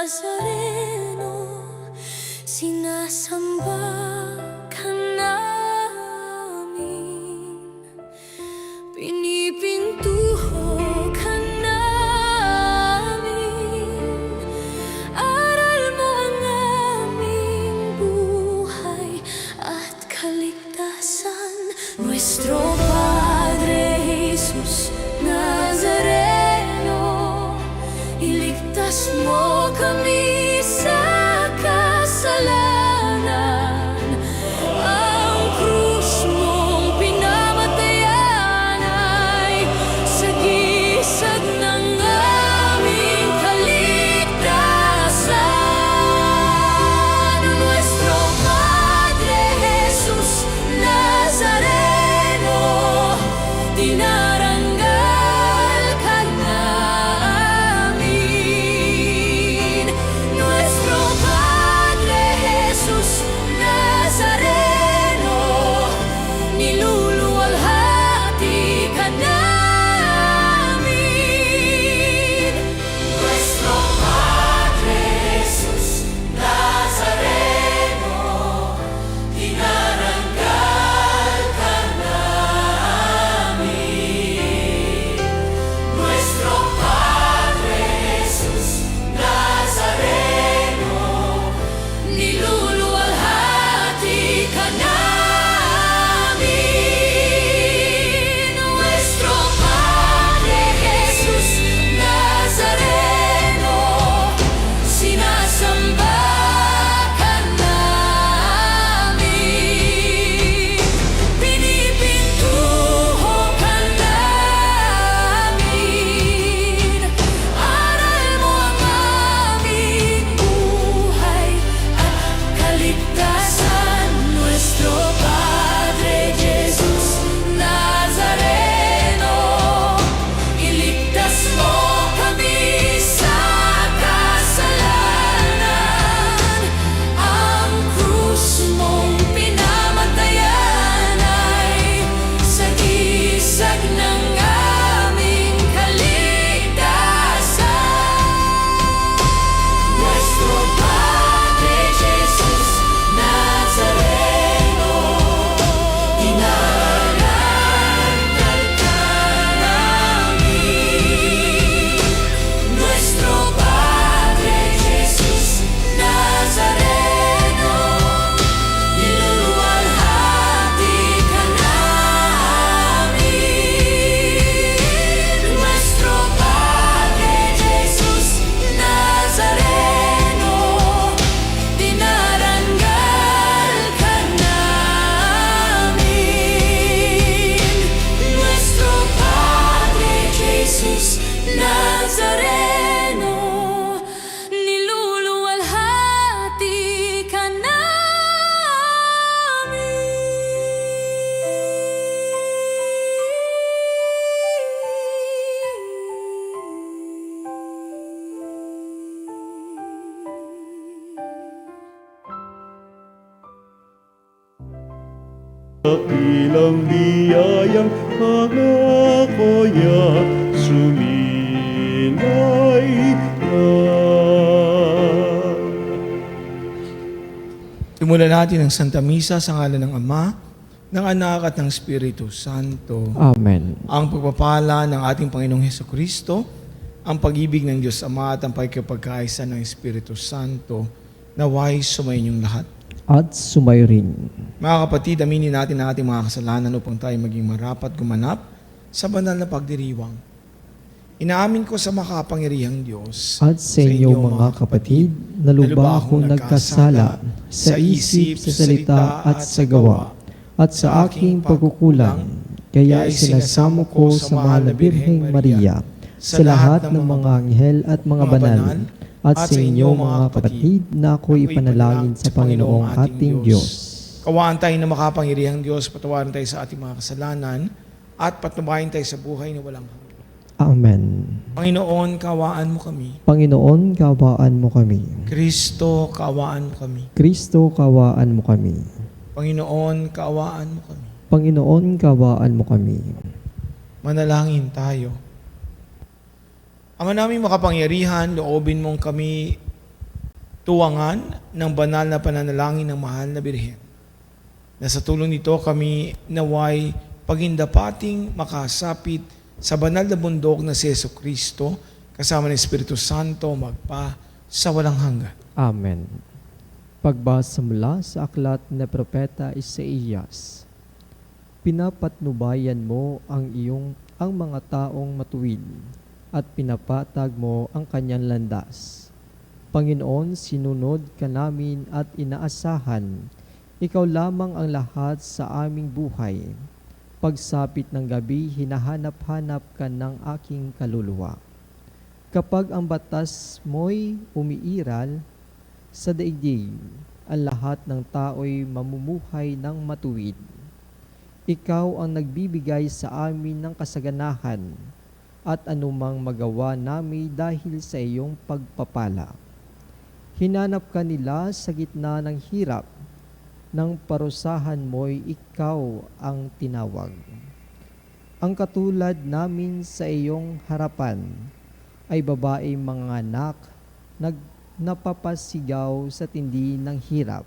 Nazareno, sinasamba ka namin, pinipintuho ka namin, aral mo ang aming buhay at kaligtasan. Nuestro Padre Jesus Nazareno, iligtas mo kami sa kasalanan. Ang krus mong pinamatayan ay sagisag ng aming kaligtasan. Nuestro Padre Jesus Nazareno, dinarangal ka namin. Nuestro Padre Jesus Nazareno, niluluwalhati ka namin. Nuestro Padre Jesus Nazareno, dinarangal ka namin. Nuestro Padre Jesus Nazareno, niluluwalhati ka namin. Nuestro Padre Jesus Nazareno, sinasamba ka namin, pinipintuho ka namin, aral mo ang aming buhay at kaligtasan. Nuestro Padre Jesus Nazareno, iligtas mo kami sa kasalanan. Ang krus mong pinamatayan ay sagisag ng aming kaligtasan. Nuestro Padre Jesus Nazareno, dinarangal ka namin. Nuestro Padre Jesus Nazareno, niluluwalhati ka namin. Nuestro Padre Jesus Nazareno, dinarangal ka namin. Nuestro Padre Jesus Nazareno, niluluwalhati ka Ilang biyayang pangako niya, sumilay ka. Simulan natin ang Santa Misa sa ngalan ng Ama, ng Anak at ng Espiritu Santo. Amen. Ang pagpapala ng ating Panginoong Hesukristo, ang pag-ibig ng Diyos Ama at ang pagkipagkaisa ng Espiritu Santo, naway sumayin yung lahat. At sumayo rin. Mga kapatid, aminin natin ang ating mga kasalanan upang tayo maging marapat gumanap sa banal na pagdiriwang. Inaamin ko sa makapangyarihang Diyos At sa inyo mga kapatid, na lubha akong nagkasala sa isip, sa salita at sa gawa, at sa aking pagkukulang. Kaya isinasamo ko sa mahal na Birheng Maria, sa lahat ng mga anghel at mga banal, at sa inyo mga kapatid, na ako'y ipanalangin sa Panginoong ating Diyos. Kawaan tayo na makapangyarihang Diyos, patawarin tayo sa ating mga kasalanan, at patnubayan tayo sa buhay na walang hanggan. Amen. Panginoon, kawaan mo kami. Panginoon, kawaan mo kami. Kristo, kawaan mo kami. Kristo, kawaan mo kami. Panginoon, kawaan mo kami. Panginoon, kawaan mo kami. Manalangin tayo. Ama namin makapangyarihan, loobin mong kami tuwangan ng banal na pananalangin ng mahal na Birhen, na sa tulong nito kami naway pagindapating makasapit sa banal na bundok na si Jesucristo kasama ng Espiritu Santo magpa sa walang hanggan. Amen. Pagbasa mula sa aklat na propeta Isaías. Pinapatnubayan mo ang mga taong matuwid at pinapatag mo ang kanyang landas. Panginoon, sinunod ka namin at inaasahan. Ikaw lamang ang lahat sa aming buhay. Pagsapit ng gabi, hinahanap-hanap ka ng aking kaluluwa. Kapag ang batas mo'y umiiral sa daigdig, ang lahat ng tao'y mamumuhay ng matuwid. Ikaw ang nagbibigay sa amin ng kasaganahan at anumang magawa namin dahil sa iyong pagpapala. Hinanap ka nila sa gitna ng hirap, ng parusahan mo'y ikaw ang tinawag. Ang katulad namin sa iyong harapan ay babaeng mga anak napapasigaw sa tindi ng hirap.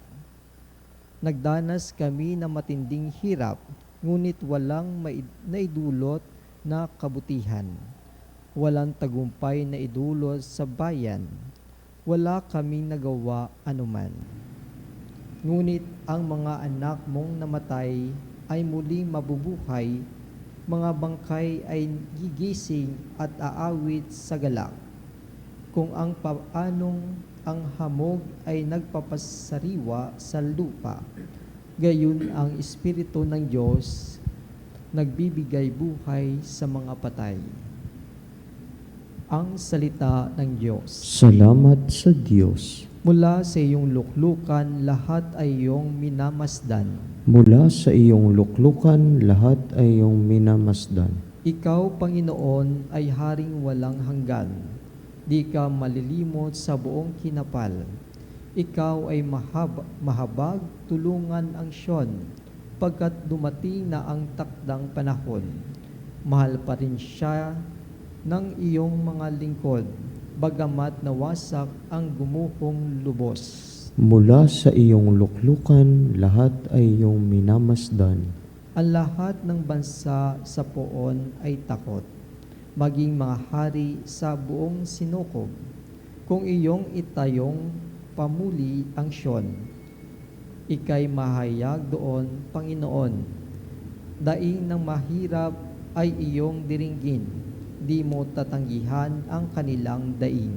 Nagdanas kami ng matinding hirap, ngunit walang naidulot na kabutihan. Walang tagumpay na idulot sa bayan. Wala kaming nagawa anuman. Ngunit ang mga anak mong namatay ay muling mabubuhay, mga bangkay ay gigising at aawit sa galak. Kung ang paanong ang hamog ay nagpapasariwa sa lupa, gayon ang Espiritu ng Diyos nagbibigay buhay sa mga patay. Ang salita ng Diyos. Salamat sa Diyos. Mula sa iyong luklukan, lahat ay iyong minamasdan. Mula sa iyong luklukan, lahat ay iyong minamasdan. Ikaw, Panginoon, ay haring walang hanggan. Di ka malilimot sa buong kinapal. Ikaw ay mahabag, tulungan ang Siyon, pagkat dumating na ang takdang panahon. Mahal pa rin siya ng iyong mga lingkod, bagamat nawasak ang gumuhong lubos. Mula sa iyong luklukan, lahat ay iyong minamasdan. Ang lahat ng bansa sa poon ay takot, maging mga hari sa buong sinukob. Kung iyong itayong pamuli ang Siyon, ika'y mahayag doon, Panginoon. Daing ng mahirap ay iyong diringgin, di mo tatanggihan ang kanilang daing.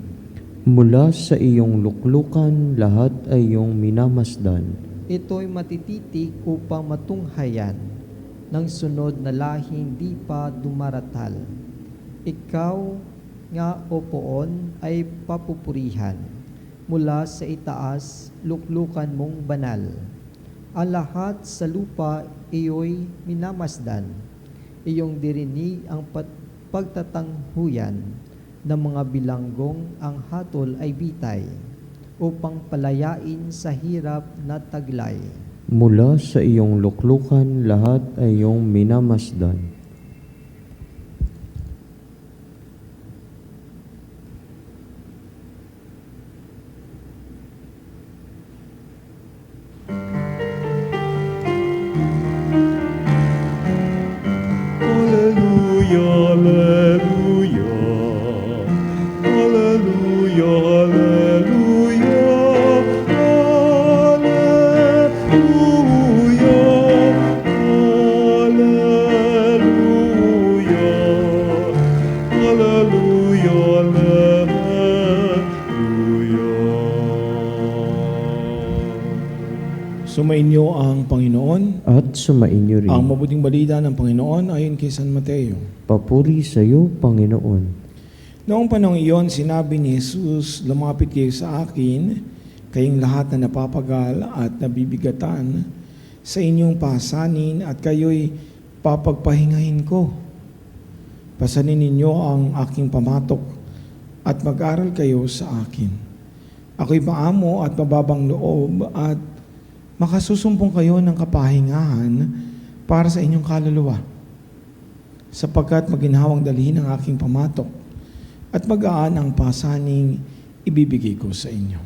Mula sa iyong luklukan, lahat ay iyong minamasdan. Ito'y matititik upang matunghayan ng sunod na lahing di pa dumaratal. Ikaw nga, O Poon, ay papupurihan. Mula sa itaas, luklukan mong banal. Ang lahat sa lupa iyo'y minamasdan. Iyong dirinig ang pagtatanghuyan ng mga bilanggong, ang hatol ay bitay, upang palayain sa hirap na taglay. Mula sa iyong luklukan, lahat ay iyong minamasdan. Sumainyo ang Panginoon. At sumainyo rin. Ang mabuting balita ng Panginoon ayon kay San Mateo. Papuri sa iyo, Panginoon. Noong panahon iyon, sinabi ni Jesus, lumapit kayo sa akin, kayong lahat na napapagal at nabibigatan sa inyong pasanin at kayo'y papagpahingahin ko. Pasanin ninyo ang aking pamatok at mag-aral kayo sa akin. Ako'y maamo at mababang loob at makasusumpong kayo ng kapahingahan para sa inyong kaluluwa, sapagkat maginhawang dalhin ang aking pamatok at magaan ang pasaning ibibigay ko sa inyo.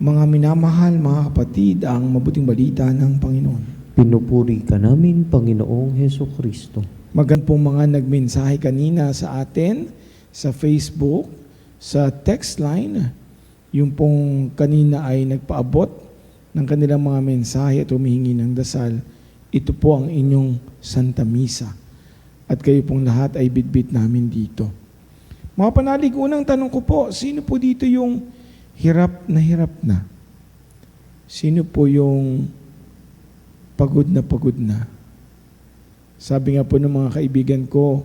Mga minamahal, mga kapatid, ang mabuting balita ng Panginoon. Pinupuri ka namin, Panginoong Heso Kristo. Magandang pong mga nagmensahe kanina sa atin, sa Facebook, sa text line. Yung pong kanina ay nagpaabot ng kanilang mga mensahe at humihingi ng dasal. Ito po ang inyong Santa Misa. At kayo pong lahat ay bitbit namin dito. Mga panalig, unang tanong ko po, sino po dito yung hirap na? Sino po yung pagod na? Sabi nga po ng mga kaibigan ko,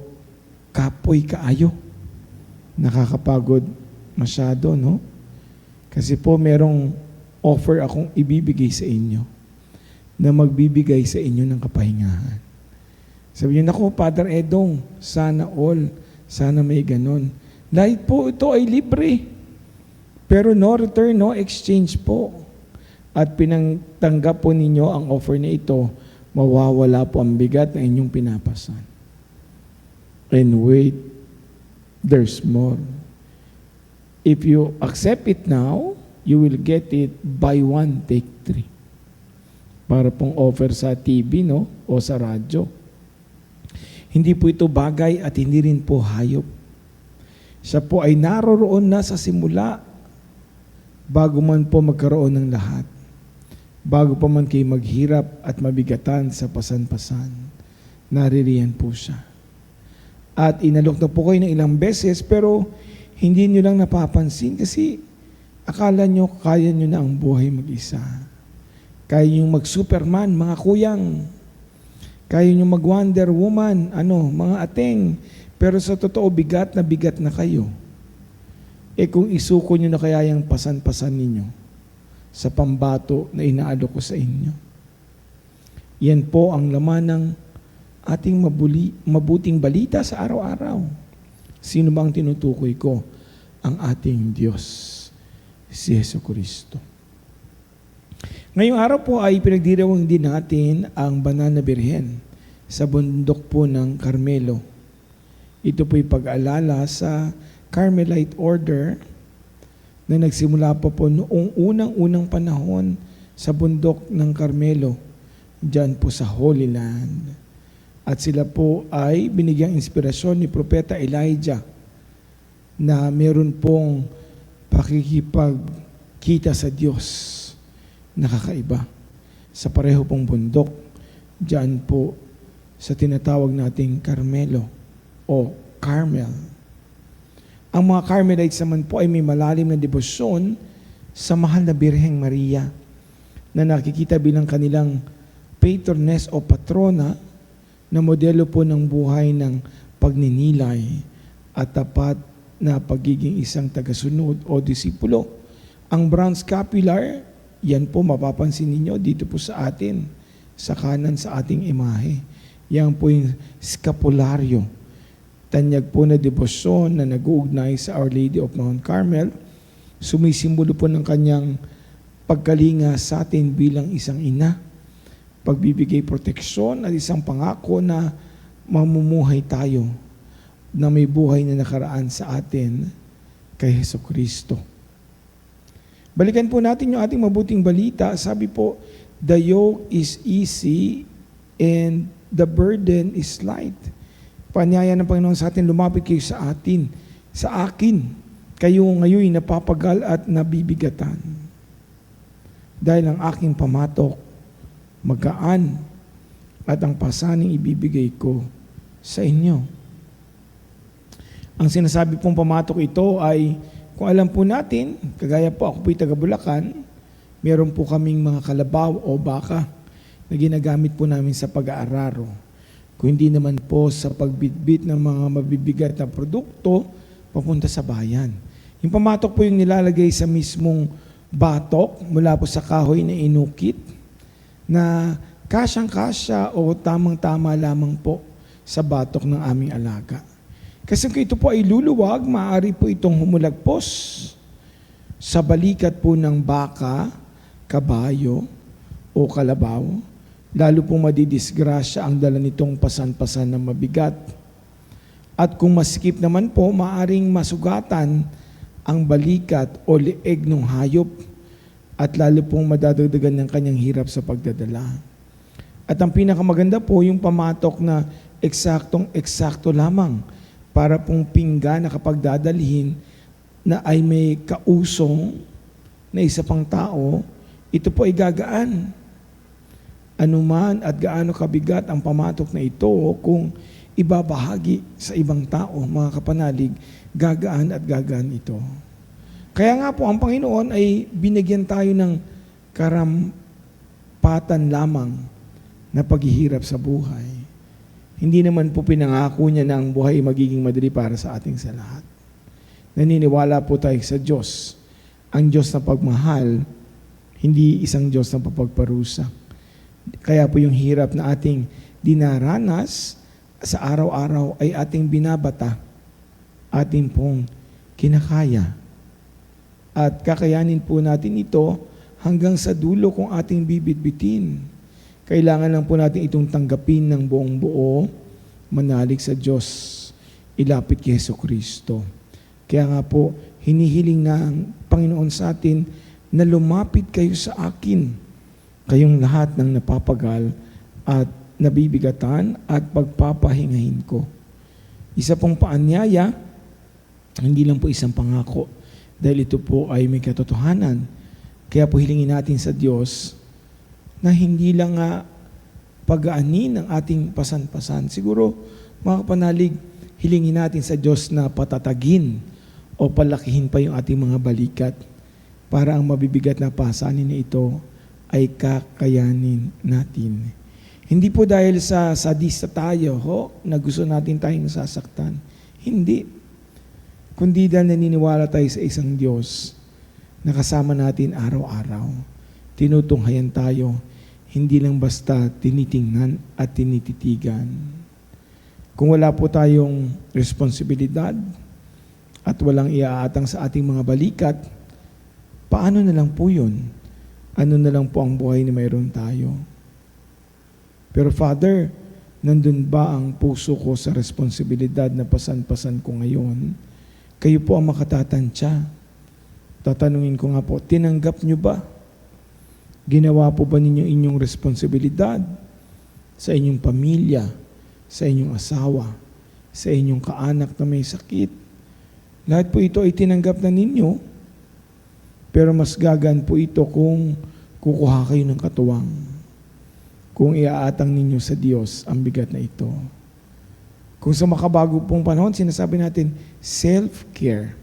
kapoy kaayo. Nakakapagod masyado, no? Kasi po merong offer akong ibibigay sa inyo na magbibigay sa inyo ng kapahingahan. Sabi niyo, naku, Father Edong, sana all, sana may ganon. Dahil po ito ay libre. Pero no return, no exchange po. At pinangtanggap po ninyo ang offer na ito, mawawala po ang bigat na inyong pinapasan. And wait, there's more. If you accept it now, you will get it buy one, take three. Para pong offer sa TV, no? O sa radyo. Hindi po ito bagay at hindi rin po hayop. Siya po ay naroroon na sa simula bago man po magkaroon ng lahat. Bago pa man kayo maghirap at mabigatan sa pasan-pasan, naririyan po siya. At inalok na po kayo ng ilang beses, pero hindi nyo lang napapansin kasi akala nyo kaya nyo na ang buhay mag-isa. Kaya nyo mag-Superman, mga kuyang. Kaya nyo mag-Wonder Woman, mga ateng. Pero sa totoo, bigat na kayo. Kung isuko nyo na kaya yung pasan-pasan ninyo sa pambato na inaalok ko sa inyo. Yan po ang laman ng ating mabuting balita sa araw-araw. Sino bang tinutukoy ko? Ang ating Diyos, si Yesu Kristo. Ngayong araw po ay pinagdirawang din natin ang Banal na Birhen sa bundok po ng Carmelo. Ito po'y pag-alala sa Carmelite order na nagsimula pa po noong unang panahon sa bundok ng Carmelo, dyan po sa Holy Land. At sila po ay binigyang inspirasyon ni Propeta Elijah na meron pong pakikipagkita sa Diyos na kakaiba sa pareho pong bundok, dyan po sa tinatawag nating Carmelo o Carmel. Ang mga Carmelites naman po ay may malalim na debosyon sa mahal na Birheng Maria na nakikita bilang kanilang patroness o patrona na modelo po ng buhay ng pagninilay at tapat na pagiging isang tagasunod o disipulo. Ang bronze scapular, yan po mapapansin ninyo dito po sa atin, sa kanan sa ating imahe. Yan po yung scapularyo. Tanyag po na debosyon na nag-uugnay sa Our Lady of Mount Carmel, sumisimbolo po ng kanyang pagkalinga sa atin bilang isang ina, pagbibigay proteksyon at isang pangako na mamumuhay tayo na may buhay na nakaraan sa atin kay Hesus Kristo. Balikan po natin yung ating mabuting balita. Sabi po, the yoke is easy and the burden is light. Panyaya ng Panginoon sa atin, lumapit kayo sa atin, sa akin. Kayo ngayon napapagal at nabibigatan. Dahil ang aking pamatok, magaan, at ang pasaning ibibigay ko sa inyo. Ang sinasabi pong pamatok ito ay, kung alam po natin, kagaya po ako po'y taga Bulacan, meron po kaming mga kalabaw o baka na ginagamit po namin sa pag-aararo. Kung hindi naman po sa pagbitbit ng mga mabibigat na produkto, papunta sa bayan. Yung pamatok po yung nilalagay sa mismong batok mula po sa kahoy na inukit na kasyang-kasya o tamang-tama lamang po sa batok ng aming alaga. Kasi kung ito po ay luluwag, maaari po itong humulagpos sa balikat po ng baka, kabayo o kalabaw. Lalo pong madidisgrasya ang dala nitong pasan-pasan na mabigat. At kung masikip naman po, maaring masugatan ang balikat o leeg ng hayop at lalo pong madadagdagan ng kanyang hirap sa pagdadala. At ang pinakamaganda po, yung pamatok na eksaktong-eksakto lamang para pong pinggan na kapag dadalhin na ay may kausong na isa pang tao, ito po ay gagaan. Anuman at gaano kabigat ang pamatok na ito, kung ibabahagi sa ibang tao, mga kapanalig, gagaan at gagaan ito. Kaya nga po, ang Panginoon ay binigyan tayo ng karampatan lamang na paghihirap sa buhay. Hindi naman po pinangako niya na ang buhay ay magiging madali para sa ating sa lahat. Naniniwala po tayo sa Diyos. Ang Diyos na pagmahal, hindi isang Diyos na papagparusa. Kaya po yung hirap na ating dinaranas sa araw-araw ay ating binabata, ating pong kinakaya. At kakayanin po natin ito hanggang sa dulo kung ating bibitbitin. Kailangan lang po natin itong tanggapin ng buong buo, manalig sa Diyos, ilapit kay Jesucristo. Kaya nga po, hinihiling na ang Panginoon sa atin na lumapit kayo sa akin, kayong lahat ng napapagal at nabibigatan at pagpapahingahin ko. Isa pong paanyaya, hindi lang po isang pangako, dahil ito po ay may katotohanan. Kaya po hilingin natin sa Diyos na hindi lang pag-aanin ang ating pasan-pasan. Siguro, mga kapanalig, hilingin natin sa Diyos na patatagin o palakihin pa yung ating mga balikat para ang mabibigat na pasanin na ito ay kakayanin natin. Hindi po dahil sa sadista tayo, na gusto natin tayong nasasaktan. Hindi. Kundi dahil naniniwala tayo sa isang Diyos na kasama natin araw-araw. Tinutunghayan tayo, hindi lang basta tinitingnan at tinititigan. Kung wala po tayong responsibilidad at walang iaatang sa ating mga balikat, paano na lang po yun? Ano na lang po ang buhay na mayroon tayo? Pero Father, nandun ba ang puso ko sa responsibilidad na pasan-pasan ko ngayon? Kayo po ang makatatantya. Tatanungin ko nga po, tinanggap nyo ba? Ginawa po ba ninyo inyong responsibilidad sa inyong pamilya, sa inyong asawa, sa inyong kaanak na may sakit? Lahat po ito ay tinanggap na ninyo, pero mas gagaan po ito kung kukuha kayo ng katuwang, kung iaatang ninyo sa Diyos ang bigat na ito. Kung sa makabago pong panahon, sinasabi natin, self-care.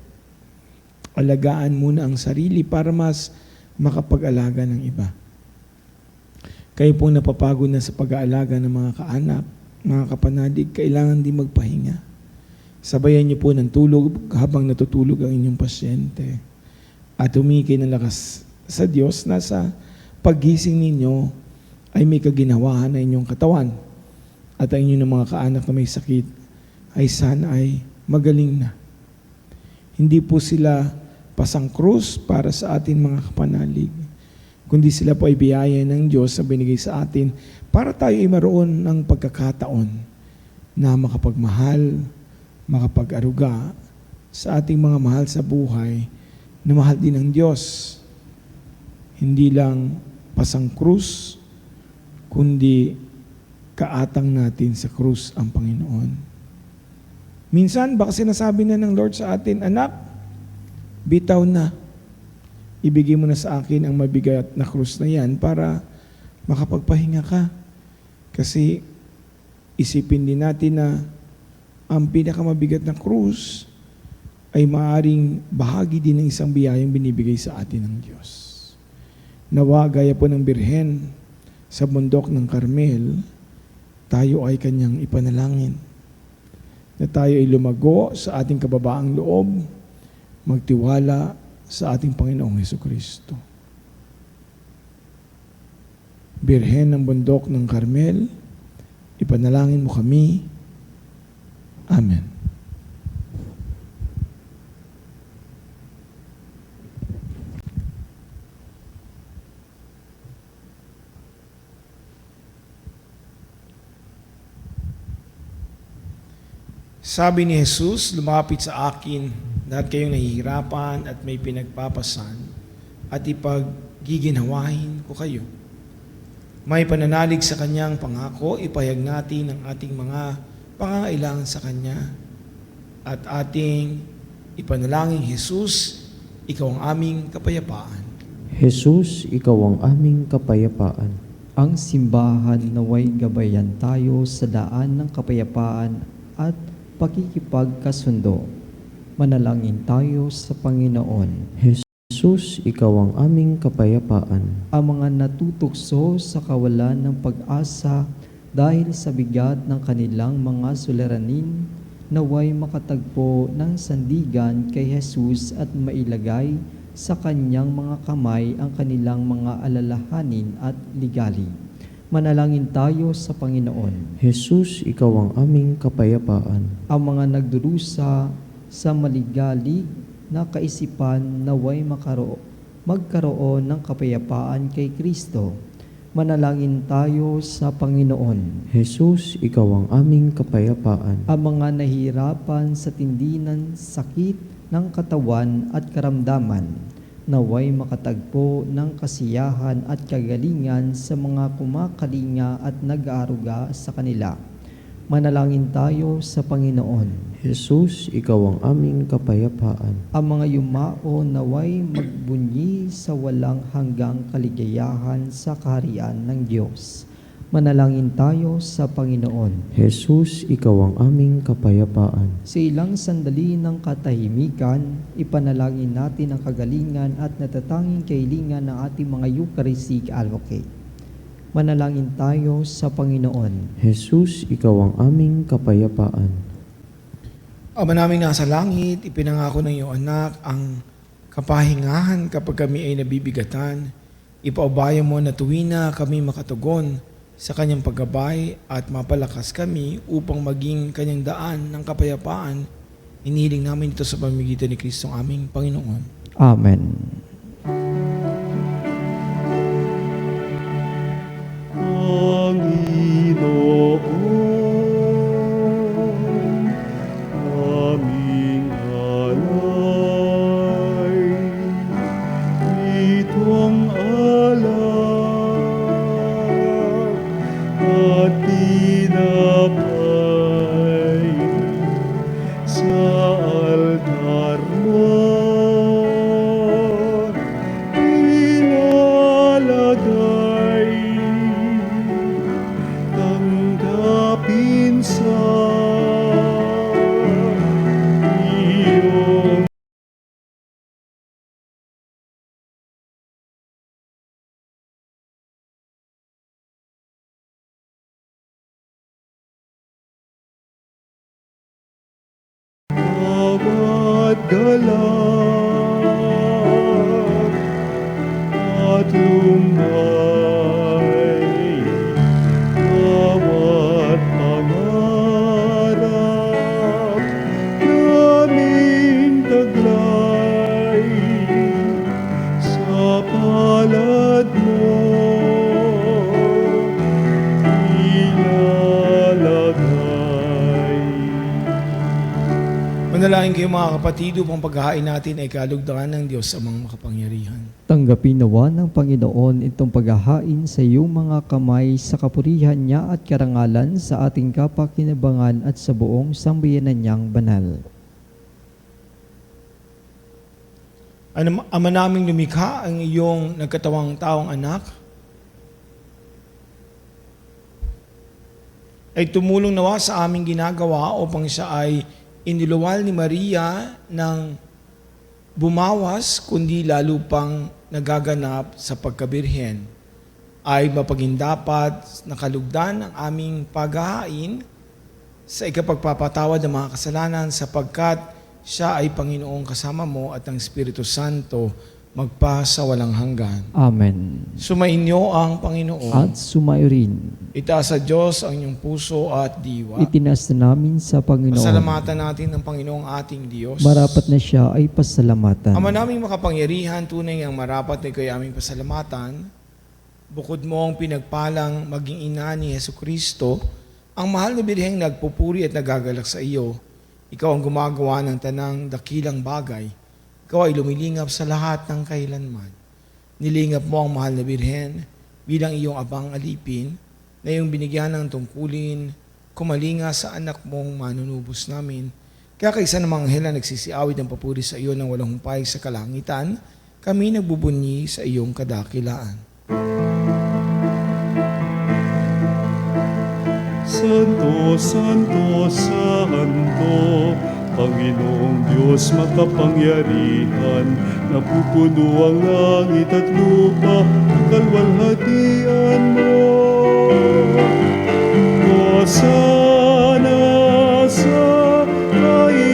Alagaan muna ang sarili para mas makapag-alaga ng iba. Kayo pong napapagod na sa pag-aalaga ng mga kaanak, mga kapanalig, kailangan din magpahinga. Sabayan niyo po ng tulog habang natutulog ang inyong pasyente. At humikay ng lakas sa Diyos na sa paggising ninyo ay may kaginawahan na inyong katawan. At ang inyong mga kaanak na may sakit ay sana ay magaling na. Hindi po sila pasangkrus para sa atin mga kapanalig, kundi sila po ay biyaya ng Diyos na binigay sa atin para tayo ay maroon ng pagkakataon na makapagmahal, makapag-aruga sa ating mga mahal sa buhay na mahal din ng Diyos. Hindi lang pasangkrus, kundi kaatang natin sa krus ang Panginoon. Minsan, baka sinasabi na ng Lord sa atin, anak, bitaw na. Ibigay mo na sa akin ang mabigat na krus na yan para makapagpahinga ka. Kasi isipin din natin na ang pinakamabigat na krus ay maaaring bahagi din ng isang biyayang binibigay sa atin ng Diyos. Nawa, gaya po ng Birhen sa bundok ng Carmel, tayo ay kanyang ipanalangin. Na tayo ay lumago sa ating kababaang loob, magtiwala sa ating Panginoong Jesucristo. Birhen ng bundok ng Carmel, ipanalangin mo kami. Amen. Sabi ni Jesus, lumapit sa akin, lahat kayong nahihirapan at may pinagpapasan, at giginhawahin ko kayo. May pananalig sa kanyang pangako, ipahayag natin ang ating mga pangangailangan sa kanya at ating ipanalangin, Jesus, ikaw ang aming kapayapaan. Jesus, ikaw ang aming kapayapaan. Ang simbahan naway gabayan tayo sa daan ng kapayapaan at pakikipagkasundo. Manalangin tayo sa Panginoon. Jesus, ikaw ang aming kapayapaan. Ang mga natutukso sa kawalan ng pag-asa dahil sa bigat ng kanilang mga suliranin, naway makatagpo ng sandigan kay Jesus at mailagay sa kanyang mga kamay ang kanilang mga alalahanin at ligali. Manalangin tayo sa Panginoon. Jesus, ikaw ang aming kapayapaan. Ang mga nagdurusa sa maligalig na kaisipan naway magkaroon ng kapayapaan kay Kristo. Manalangin tayo sa Panginoon. Jesus, ikaw ang aming kapayapaan. Ang mga nahihirapan sa tindi ng sakit ng katawan at karamdaman, naway makatagpo ng kasiyahan at kagalingan sa mga kumakalinga at nag-aaruga sa kanila. Manalangin tayo sa Panginoon. Jesus, ikaw ang aming kapayapaan. Ang mga yumao naway magbunyi sa walang hanggang kaligayahan sa kaharian ng Diyos. Manalangin tayo sa Panginoon. Jesus, ikaw ang aming kapayapaan. Sa ilang sandali ng katahimikan, ipanalangin natin ang kagalingan at natatanging kahilingan ng ating mga Eucharistic advocate. Manalangin tayo sa Panginoon. Jesus, ikaw ang aming kapayapaan. Ama namin nasa langit, ipinangako ng iyong anak ang kapahingahan kapag kami ay nabibigatan. Ipaubaya mo na tuwi na kami makatugon sa kanyang paggabay at mapalakas kami upang maging kanyang daan ng kapayapaan. Inihiling namin ito sa pamamagitan ni Kristo ang aming Panginoon. Amen. Panginoon, aming alay, itong alak at tinapay sa altar mo, ilalagay. Tanggapin sa iyong bawat galak at lumbay. Bawat pangarap naming taglay sa palad mo ilalagay. Manalangin kayo mga kapatid upang paghahain natin ay kalugdangan ng Diyos sa mga makapangyarihan. Tanggapin nawa ng Panginoon itong paghahain sa iyong mga kamay sa kapurihan niya at karangalan sa ating kapakinabangan at sa buong sambayanan niyang banal. Ama naming lumikha ang iyong nagkatawang taong anak, ay tumulong nawa sa aming ginagawa upang siya ay iniluwal ni Maria ng bumawas kundi lalo pang nagaganap sa pagkabirhen, ay mapagindapat na kalugdan ang aming paghahain sa ikapagpapatawad ng mga kasalanan sapagkat siya ay Panginoong kasama mo at ang Espiritu Santo magpa sa walang hanggan. Amen. Sumainyo ang Panginoon. At sumayo rin. Itaas sa Diyos ang inyong puso at diwa. Itinas na namin sa Panginoon. Pasalamatan natin ng Panginoong ating Diyos. Marapat na siya ay pasalamatan. Ama naming makapangyarihan, tunay ang marapat na ikaw aming pasalamatan. Bukod mo ang pinagpalang maging ina ni Jesucristo, ang mahal na birheng nagpupuri at nagagalak sa iyo. Ikaw ang gumagawa ng tanang dakilang bagay. Ikaw ay lumilingap sa lahat ng kailanman. nilingap mo ang mahal na Birhen bilang iyong abang alipin na iyong binigyan ng tungkulin kumalinga sa anak mong manunubos namin. Kaya kaysa ng mga anghel na nagsisiawit ng papuri sa iyo ng walang humpay sa kalangitan, kami nagbubunyi sa iyong kadakilaan. Santo, Santo, Santo, Panginoong Diyos makapangyarihan, napupuno ang langit at lupa, kalwalhatian mo. Hosana sa kaitaasan,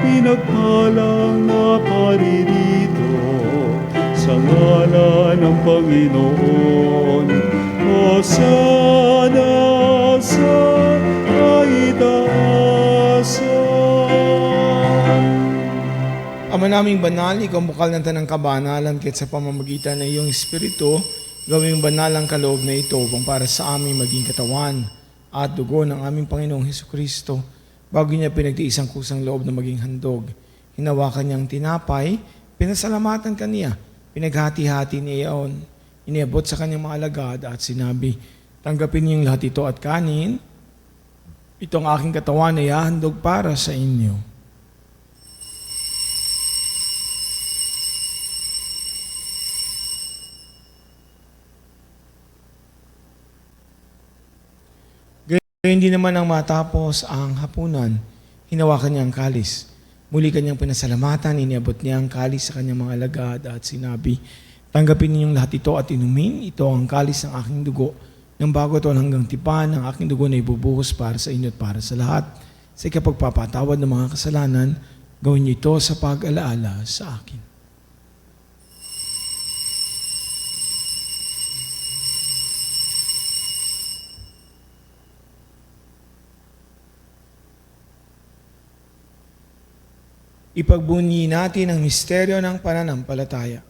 pinagpalang na paririto sa ngalan ng Panginoon. Hosana sa kaitaasan. Ama naming banal, ikaw ang bukal ng tanang kabanalan, kahit sa pamamagitan ng iyong Espiritu, gawing banal ang kaloob na ito upang para sa amin maging katawan at dugo ng aming Panginoong Hesukristo. Bago niya pinagtiis ang kusang loob na maging handog, hinawakan niyang tinapay, pinasalamatan kaniya, pinaghati-hati niya iyon, iniabot sa kanyang mga alagad at sinabi, tanggapin niyong lahat ito at kanin, ito ang aking katawan na ihahandog para sa inyo. Hindi naman nang matapos ang hapunan, hinawakan niya ang kalis. Muli kanyang pinasalamatan, iniabot niya ang kalis sa kanyang mga alagad at sinabi, tanggapin ninyong lahat ito at inumin, ito ang kalis ng aking dugo, ng bago ito hanggang tipan, ang aking dugo na ibubuhos para sa inyo at para sa lahat. Sa ikapagpapatawad ng mga kasalanan, gawin niyo ito sa pag-alaala sa akin. Ipagbunyi natin ang misteryo ng pananampalataya.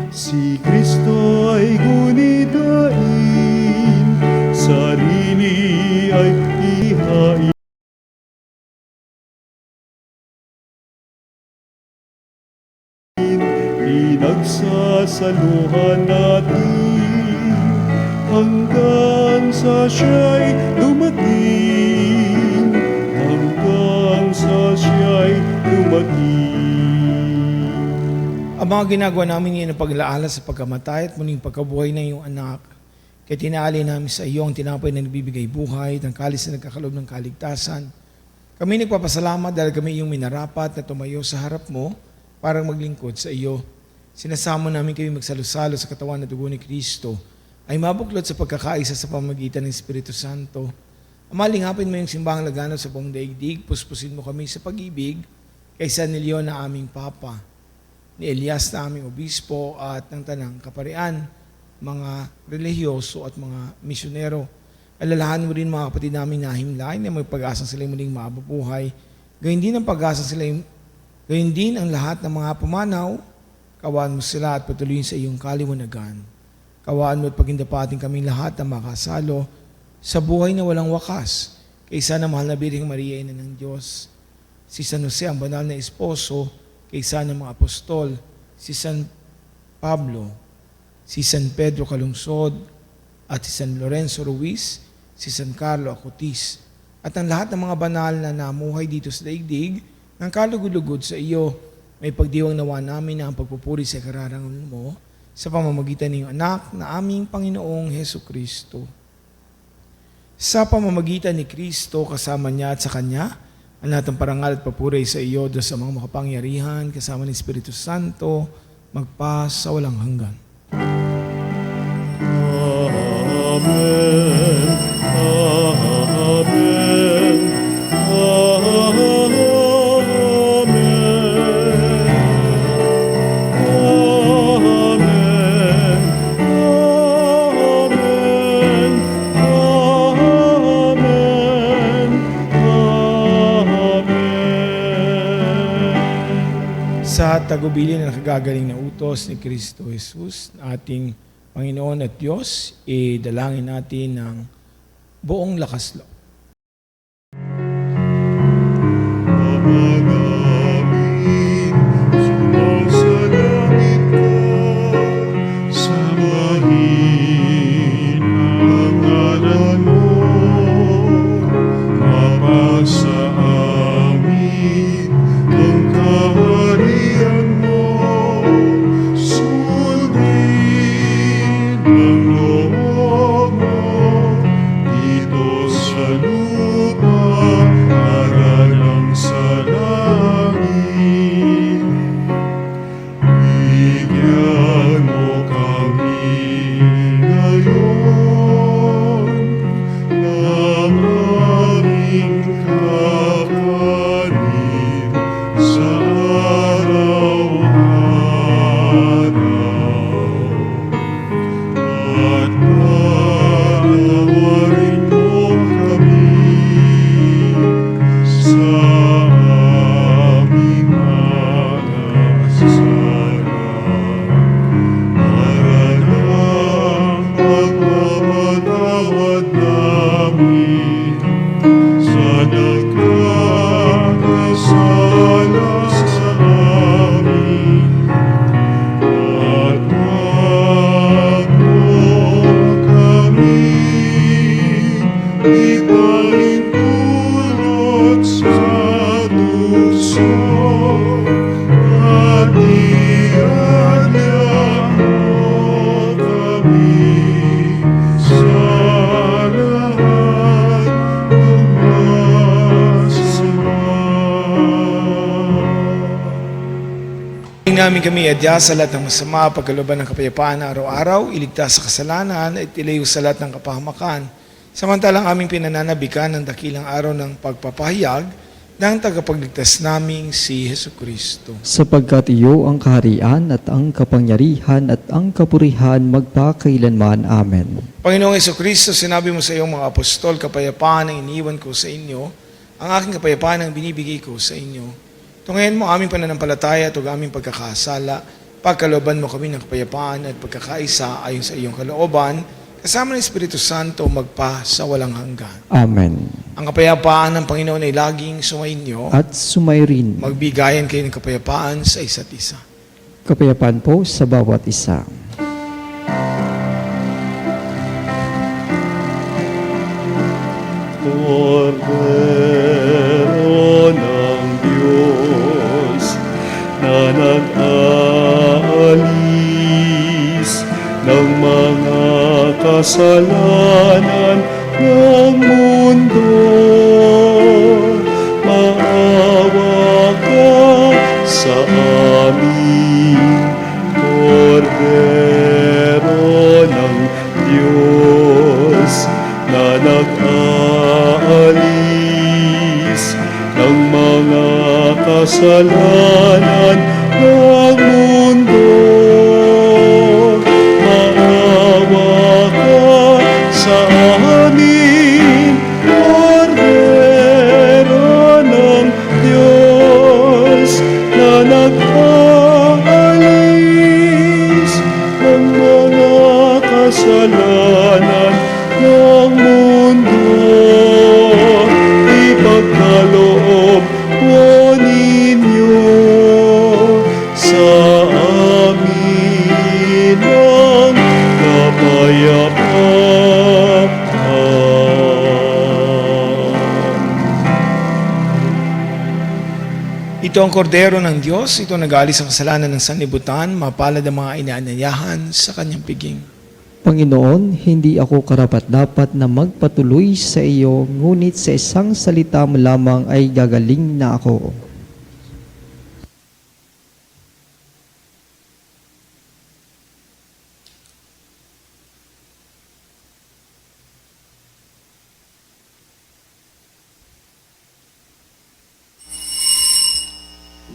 Si Kristo ay gunitain, sarili ay ihain. Pinagsasaluhan natin hanggang sa siya'y dumating, hanggang sa siya'y dumating. Ang mga ginagawa namin ngayon ang paglaala sa pagkamatay at muling pagkabuhay ng iyong anak. Kaya tinaalay namin sa iyo ang tinapay na nagbibigay buhay, ng kalis na nagkakalob ng kaligtasan. Kami nagpapasalamat dahil kami iyong minarapat na tumayo sa harap mo para maglingkod sa iyo. Sinasamo namin kayo magsalusalo sa katawan na dugo ni Kristo ay mabuklod sa pagkakaisa sa pamamagitan ng Espiritu Santo. Amalingapin mo yung simbahang laganap sa buong daigdig, puspusin mo kami sa pag-ibig, kaysa ni Leon na aming Papa, ni Elias na aming Obispo at ng Tanang Kaparian, mga relihiyoso at mga misyonero. Alalahan mo rin mga kapatid namin na himlay na may pag-asang sila muling mabubuhay. Gayun din ang pag-asang sila, gayun din ang lahat ng mga pumanaw, kawaan mo sila at patuloyin sa iyong kaliwanagan. Kawaan mo at pagindapatin kaming lahat na makasalo sa buhay na walang wakas, kaysa na mahal na Birheng Maria, Ina ng Diyos, si San Jose, ang banal na esposo, kaysa ng mga apostol, si San Pablo, si San Pedro Calungsod, at si San Lorenzo Ruiz, si San Carlo Acutis, at ang lahat ng mga banal na namuhay dito sa daigdig, ng kalugod-lugod sa iyo, may pagdiwang nawa namin na ang pagpupuri sa kararangan mo, sa pamamagitan ng iyong anak na aming Panginoong Hesukristo. Sa pamamagitan ni Kristo, kasama niya at sa Kanya, ang lahat ng parangal at papuri sa iyo, Diyos sa mga makapangyarihan, kasama ng Espiritu Santo, magpas sa walang hanggan. Amen. Amen. Amen. Sa tagubilin na nakagagaling na utos ni Kristo Jesus, ating Panginoon at Diyos, idalangin natin ng buong lakas loob. kakanin sa araw-araw. At patawarin mo kami sa aming mga kasala, para ng pagpapatawad namin sa nagkakasala sa amin. At huwag mo kami ipahintulot sa tukso, at iadya mo kami sa lahat ng masama. Namin kami adya sa lahat ng masama, pagkalooban ng kapayapaan na araw-araw, iligtas sa kasalanan at ilayo sa lahat ng kapahamakan. Samantalang aming pinananabikan ng dakilang araw ng pagpapahayag ng tagapagligtas naming si Jesucristo. Sapagkat iyo ang kaharian at ang kapangyarihan at ang kapurihan magpakailanman. Amen. Panginoong Jesucristo, sinabi mo sa iyong mga apostol, kapayapaan ang iniwan ko sa inyo, ang aking kapayapaan ang binibigay ko sa inyo. Tungayan mo aming pananampalataya at huwag aming pagkakasala, pagkalooban mo kami ng kapayapaan at pagkakaisa ayon sa iyong kalooban, kasama ng Espiritu Santo magpa sa walang hanggan. Amen. Ang kapayapaan ng Panginoon ay laging sumainyo, At sumayrin magbigayan kayo ng kapayapaan sa isa't isa. kapayapaan po sa bawat isa. Kordero ng Diyos na nag-aalis ng mga kasalanan ng mundo, maawa ka sa amin. Kordero ng Diyos na nag-aalis ng mga kasalanan ng mundo, maawa ka sa amin. Kordero ng Diyos na nag-aalis ng mga kasalanan ng mundo, ipagkaloob po ninyo sa amin ang kapayapaan. Ito ang kordero ng Diyos, ito nag-aalis sa kasalanan ng sanlibutan, mapalad ang mga inaanyayahan sa kanyang piging. Panginoon, hindi ako karapat-dapat na magpatuloy sa iyo, ngunit sa isang salita mo lamang ay gagaling na ako.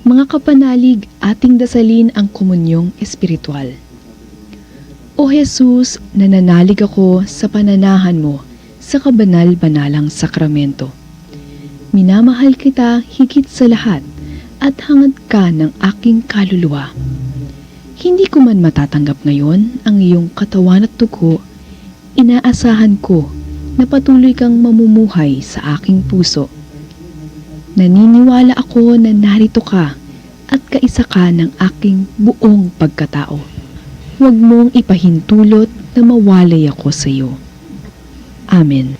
Mga kapanalig, ating dasalin ang komunyong espiritual. O Jesus, nananalig ako sa pananahan mo sa kabanal-banalang sakramento. Minamahal kita higit sa lahat at hangad ka ng aking kaluluwa. Hindi ko man matatanggap ngayon ang iyong katawan at dugo, inaasahan ko na patuloy kang mamumuhay sa aking puso. Naniniwala ako na narito ka at kaisa ka ng aking buong pagkatao. Huwag mong ipahintulot na mawalay ako sa iyo. Amen.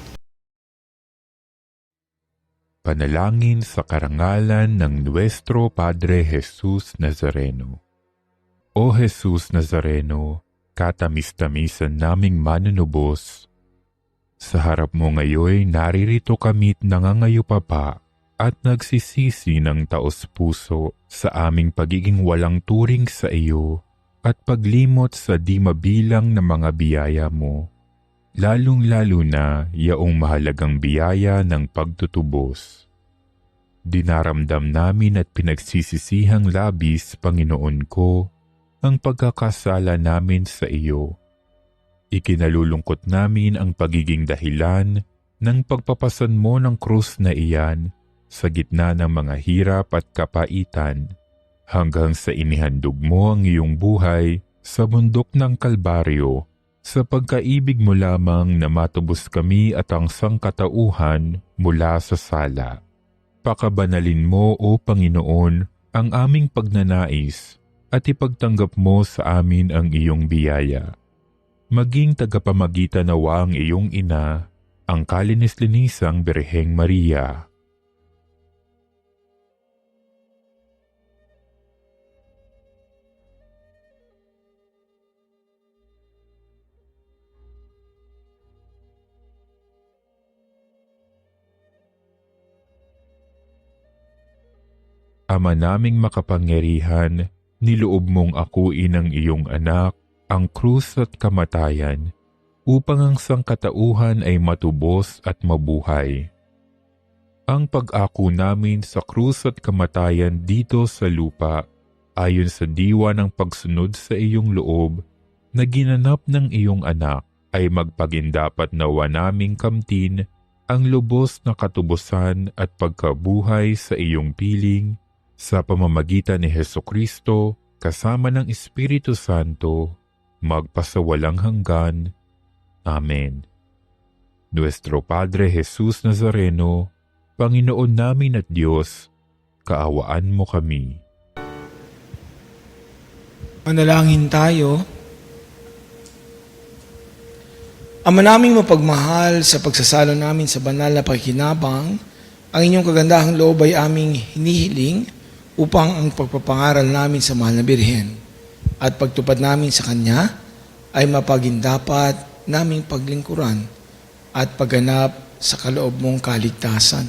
Panalangin sa karangalan ng Nuestro Padre Jesus Nazareno. O Jesus Nazareno, katamis-tamisan naming manunubos, sa harap mo ngayoy naririto kami't nangangayupapa at nagsisisi ng taos-puso sa aming pagiging walang turing sa iyo at paglimot sa di mabilang na mga biyaya mo, lalong-lalo na yaong mahalagang biyaya ng pagtutubos. Dinaramdam namin at pinagsisisihang labis, Panginoon ko, ang pagkakasala namin sa iyo. Ikinalulungkot namin ang pagiging dahilan ng pagpapasan mo ng krus na iyan sa gitna ng mga hirap at kapaitan, hanggang sa inihandog mo ang iyong buhay sa bundok ng Kalbaryo, sa pagkaibig mo lamang na matubos kami at ang sangkatauhan mula sa sala. Pakabanalin mo, O Panginoon, ang aming pagnanais at ipagtanggap mo sa amin ang iyong biyaya. Maging tagapamagitan nawa ang iyong ina, ang kalinis-linisang Birheng Maria. Ama naming makapangyarihan, niloob mong akuin ang iyong anak, ang krus at kamatayan, upang ang sangkatauhan ay matubos at mabuhay. Ang pag-ako namin sa krus at kamatayan dito sa lupa, ayon sa diwa ng pagsunod sa iyong loob, na ginanap ng iyong anak, ay magpagindapat nawa naming kamtin ang lubos na katubusan at pagkabuhay sa iyong piling, sa pamamagitan ni Hesukristo, kasama ng Espiritu Santo, magpasawalang hanggan. Amen. Nuestro Padre Jesus Nazareno, Panginoon namin at Diyos, kaawaan mo kami. Manalangin tayo. Ama naming mapagmahal, sa pagsasalo namin sa banal na pakikinabang, ang inyong kagandahang loob ay aming hinihiling upang ang pagpapangaral namin sa mahal na Birhen at pagtupad namin sa Kanya ay mapagindapat naming paglingkuran at pagganap sa kaloob mong kaligtasan.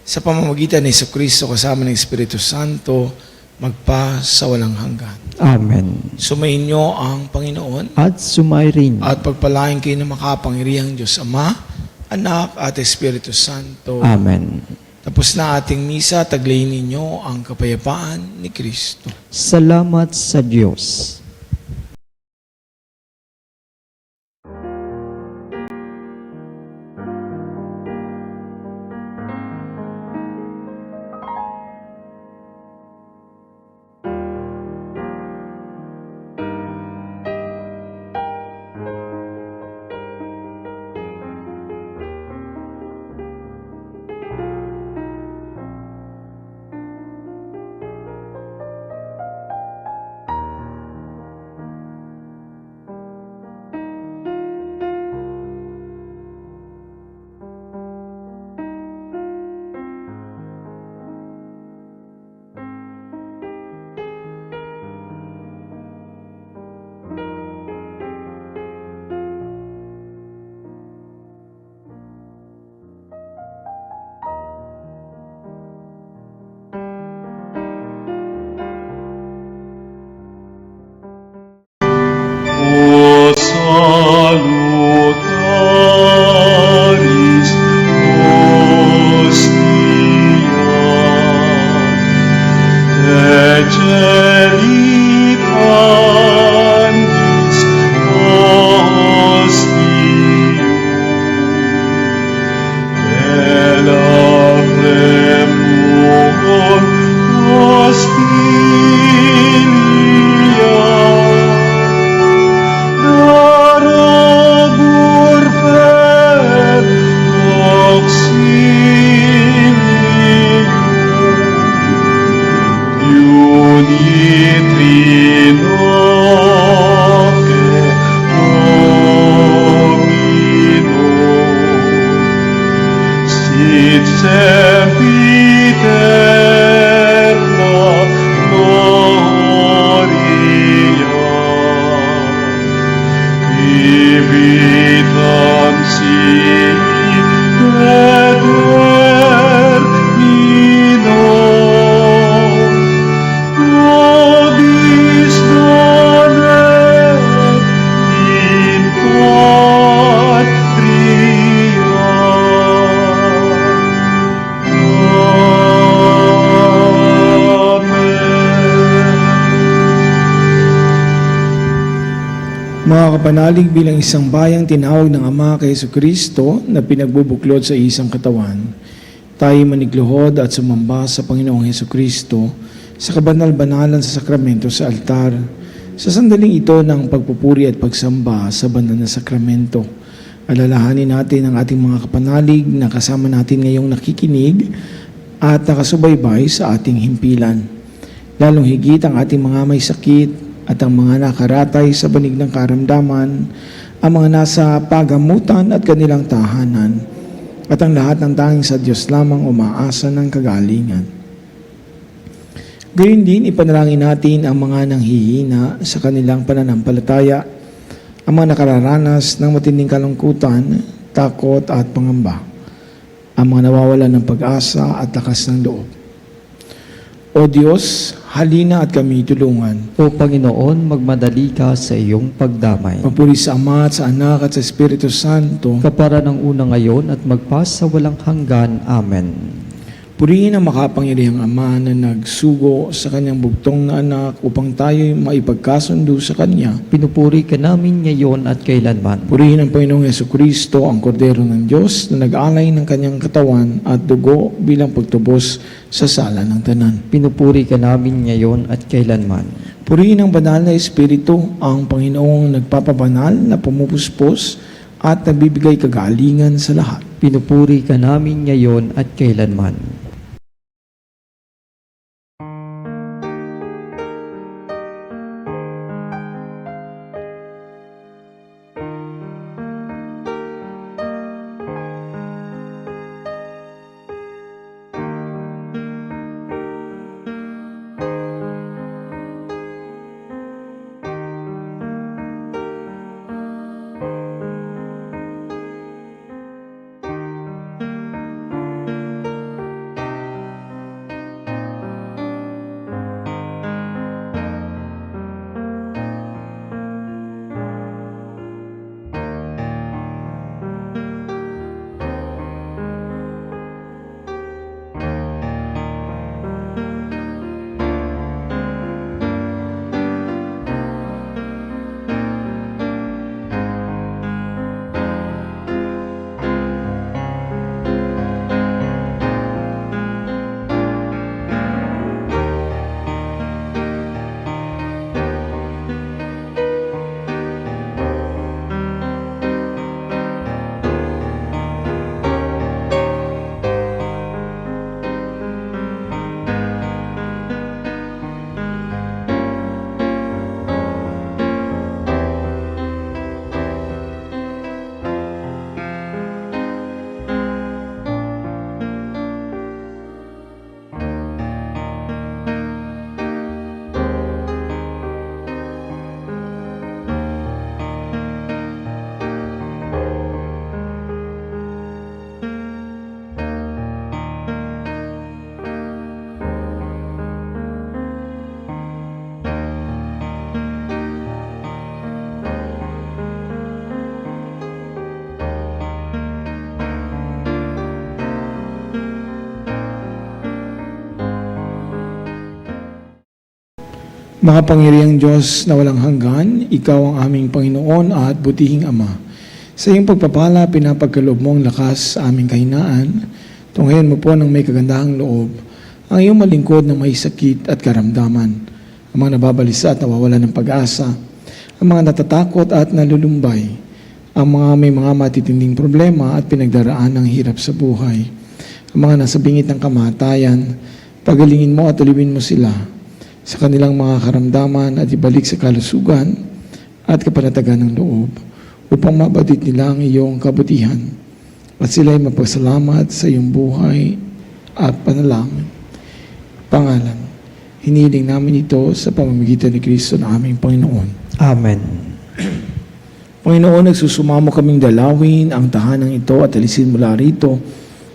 Sa pamamagitan ni Jesucristo kasama ng Espiritu Santo, magpa sa walang hanggan. Amen. Sumainyo ang Panginoon At sumairin. at pagpalain kayo ng makapangyarihang Diyos Ama, Anak at Espiritu Santo. Amen. Tapos na ating misa, taglayin ninyo ang kapayapaan ni Kristo. Salamat sa Diyos. O salutaris hostia, ecelitanis hostia, elabremur hostilia, darabur per auxilium, Mga kapanalig, bilang isang bayang tinawag ng Ama kay Jesucristo na pinagbubuklod sa isang katawan, tayo manigluhod at sumamba sa Panginoong Jesucristo sa kabanal-banalan sa sakramento sa altar. Sa sandaling ito ng pagpupuri at pagsamba sa banal na sakramento, alalahanin natin ang ating mga kapanalig na kasama natin ngayong nakikinig at nakasubaybay sa ating himpilan. Lalong higit ang ating mga may sakit at ang mga nakaratay sa banig ng karamdaman, ang mga nasa pagamutan at kanilang tahanan, at ang lahat ng tanging sa Diyos lamang umaasa ng kagalingan. Gayun din, ipanalangin natin ang mga nanghihina sa kanilang pananampalataya, ang mga nakararanas ng matinding kalungkutan, takot at pangamba, ang mga nawawalan ng pag-asa at lakas ng loob. O Diyos, halina at kami tulungan. O Panginoon, magmadali ka sa iyong pagdamay. Papuri sa Ama at sa Anak at sa Espiritu Santo. Kapara ng una ngayon at magpas sa walang hanggan. Amen. Purihin ang makapangyarihang Ama na nagsugo sa kanyang bugtong na anak upang tayo'y maipagkasundo sa kanya. Pinupuri ka namin ngayon at kailanman. Purihin ang Panginoong Jesucristo, ang Kordero ng Diyos na nag-alay ng kanyang katawan at dugo bilang pagtubos sa sala ng tanan. Pinupuri ka namin ngayon at kailanman. Purihin ang banal na Espiritu, ang Panginoong nagpapabanal na pumupuspos at nagbibigay kagalingan sa lahat. Pinupuri ka namin ngayon at kailanman. Makapangyarihang Diyos na walang hanggan, Ikaw ang aming Panginoon at butihing Ama. Sa iyong pagpapala, pinapagkaloob mo ang lakas sa aming kahinaan. Tunghayan mo po ng may kagandahang loob ang iyong malingkod na may sakit at karamdaman, ang mga nababalisa at nawawalan ng pag-asa, ang mga natatakot at nalulumbay, ang mga may mga matitinding problema at pinagdaraan ng hirap sa buhay, ang mga nasa bingit ng kamatayan. Pagalingin mo at uliwin mo sila sa kanilang mga karamdaman at ibalik sa kalusugan at kapanatagan ng loob upang mabadit nila ang iyong kabutihan at sila'y mapasalamat sa iyong buhay at panalangin. Pangalan, hiniling namin ito sa pamamagitan ni Kristo na aming Panginoon. Amen. Panginoon, nagsusumamo kaming dalawin ang tahanang ito at alisin mula rito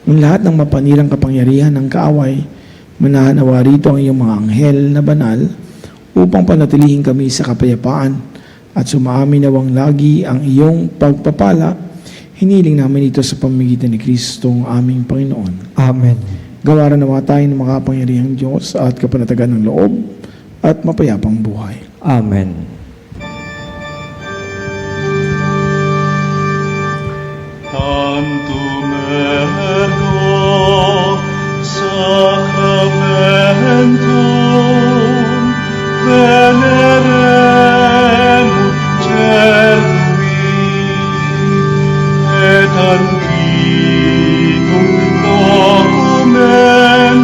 ang lahat ng mapanirang kapangyarihan ng kaaway. Mananawa rito ang iyong mga anghel na banal upang panatilihin kami sa kapayapaan at sumaamin nawang lagi ang iyong pagpapala. Hiniling namin ito sa pamamagitan ni Kristo ang aming Panginoon. Amen. Gawaran nawa tayo ng makapangyarihang Diyos at kapanatagan ng loob at mapayapang buhay. Amen. Tantum ergo sacramentum veneremur cernui et antiquum documentum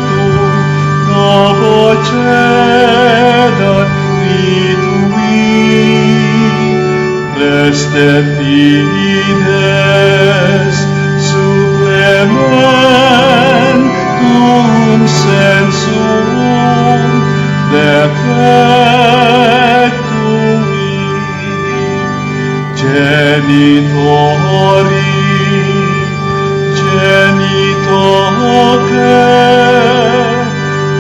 novo cedat ritui Preste fides supplementum sensum defectui genitori genitoque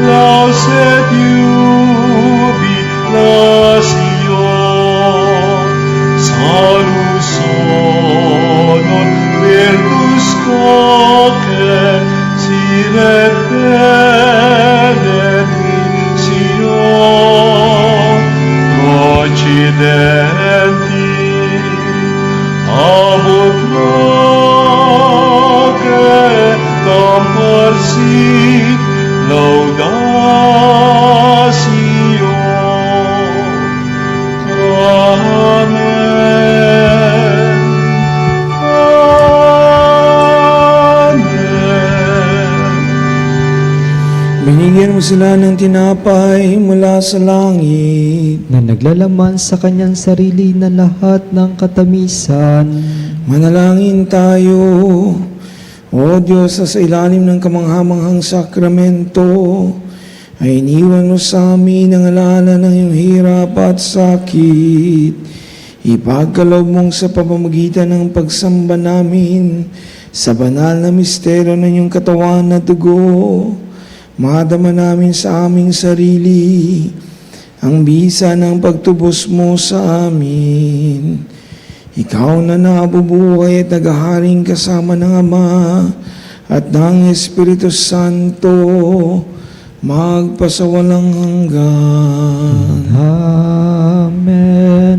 laus et jubilatio salus honor virtus coque siret benedictio procidenti abut noce comparsit laudatio. Amen. Amen. Binigyan mo sila ng tinapay mula sa langit. na naglalaman sa kanyang sarili na lahat ng katamisan. Manalangin tayo. O Diyos, sa ilalim ng kamanghamanghang sakramento, ay iniwan mo sa amin ang alaala ng iyong hirap at sakit. Ipagkaloob mong sa pamamagitan ng pagsamba namin sa banal na misteryo ng iyong katawan at dugo, madama namin sa aming sarili ang bisa ng pagtubos mo sa amin. Ikaw na nabubuhay at naghaharing kasama ng Ama at ng Espiritu Santo, magpasawalang hanggan. Amen.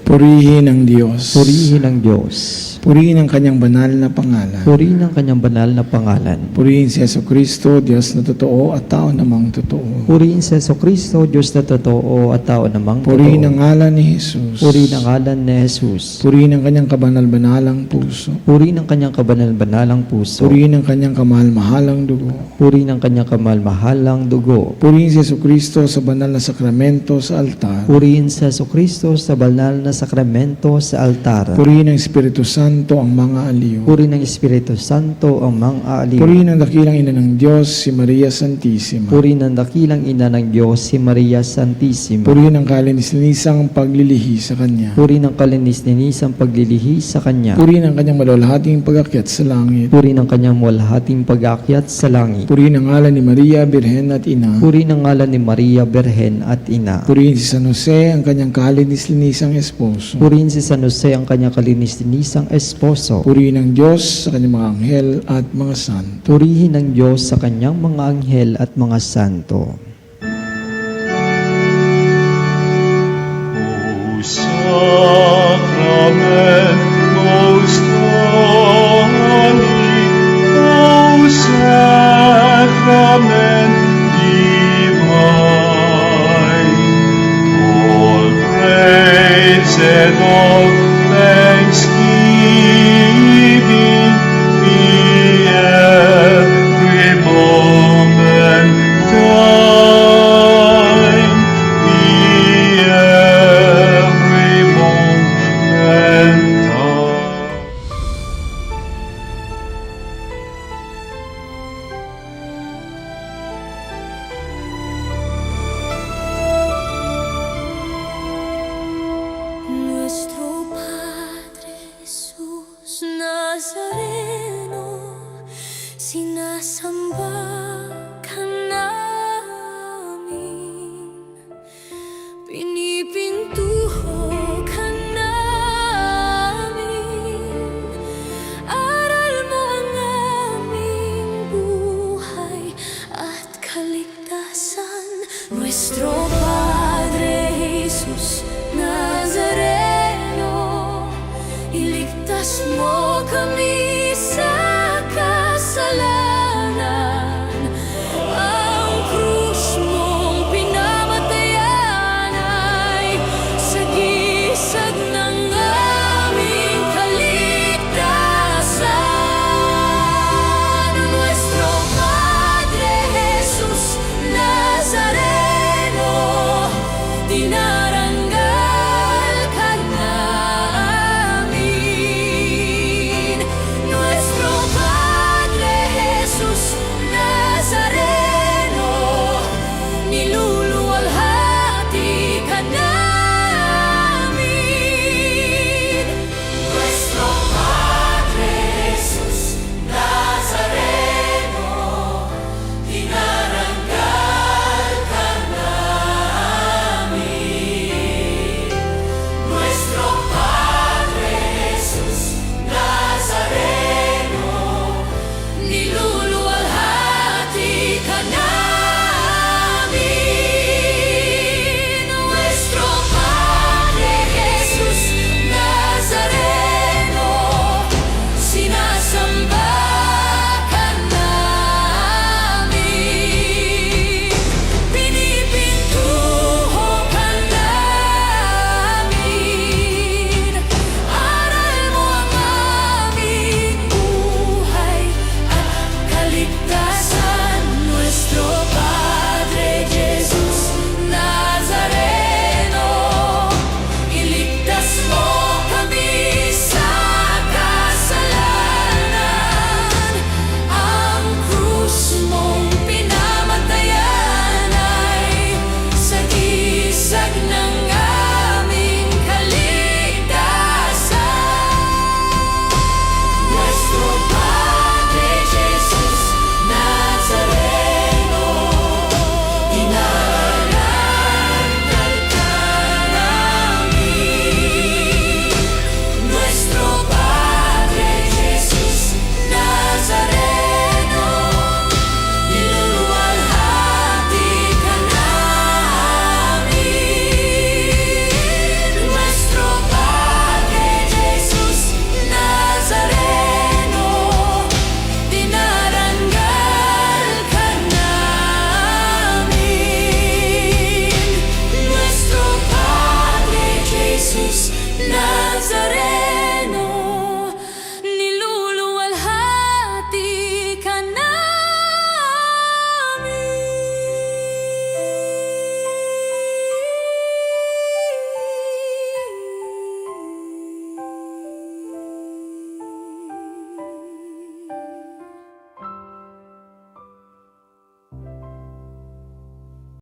Purihin ang Diyos. Purihin ang Diyos. Purihin ang kanyang banal na pangalan. Purihin ang kanyang banal na pangalan. Purihin si Jesucristo, Diyos na totoo at tao namang totoo. Purihin si Jesucristo, Diyos na totoo at tao namang totoo. Purihin ang ngalan ni Jesus. Purihin ang ngalan ni Jesus. Purihin ang kanyang kabanal-banalang puso. Purihin ang kanyang kabanal-banalang puso. Purihin ang kanyang kamahal-mahalang dugo. Purihin ang kanyang kamal-mahalang dugo. Purihin si Jesucristo sa banal na sakramento sa altar. Purihin si Jesucristo sa banal na sakramento sa altar. Purihin ang Espiritu Santo ang mga aliw. Purihin ng Espiritu Santo ang mga aaliw. Purihin ang dakilang ina ng Diyos, si Maria Santissima. Purihin ang dakilang ina ng Diyos, si Maria Santissima. Purihin ang kalinis-linisang paglilihi sa Kanya. Purihin ang kalinis-linisang paglilihi sa Kanya. Purihin ang kanyang malalahating pag-akyat sa langit. Purihin ang kanyang walhating pag-aakyat sa langit. Purihin ang ngalan ni Maria, Birhen at Ina. Purihin ang ngalan ni Maria, Berhen at Ina. Purihin si San Jose, ang kanyang kalinis-linisang esposo. Purihin si San Jose ang kanyang kalinis-linisang esposo. Purihin ang Diyos sa kanyang mga anghel at mga santo. Purihin ang Diyos sa kanyang mga anghel at mga santo. O sacrament most holy, O sacrament divine, cielo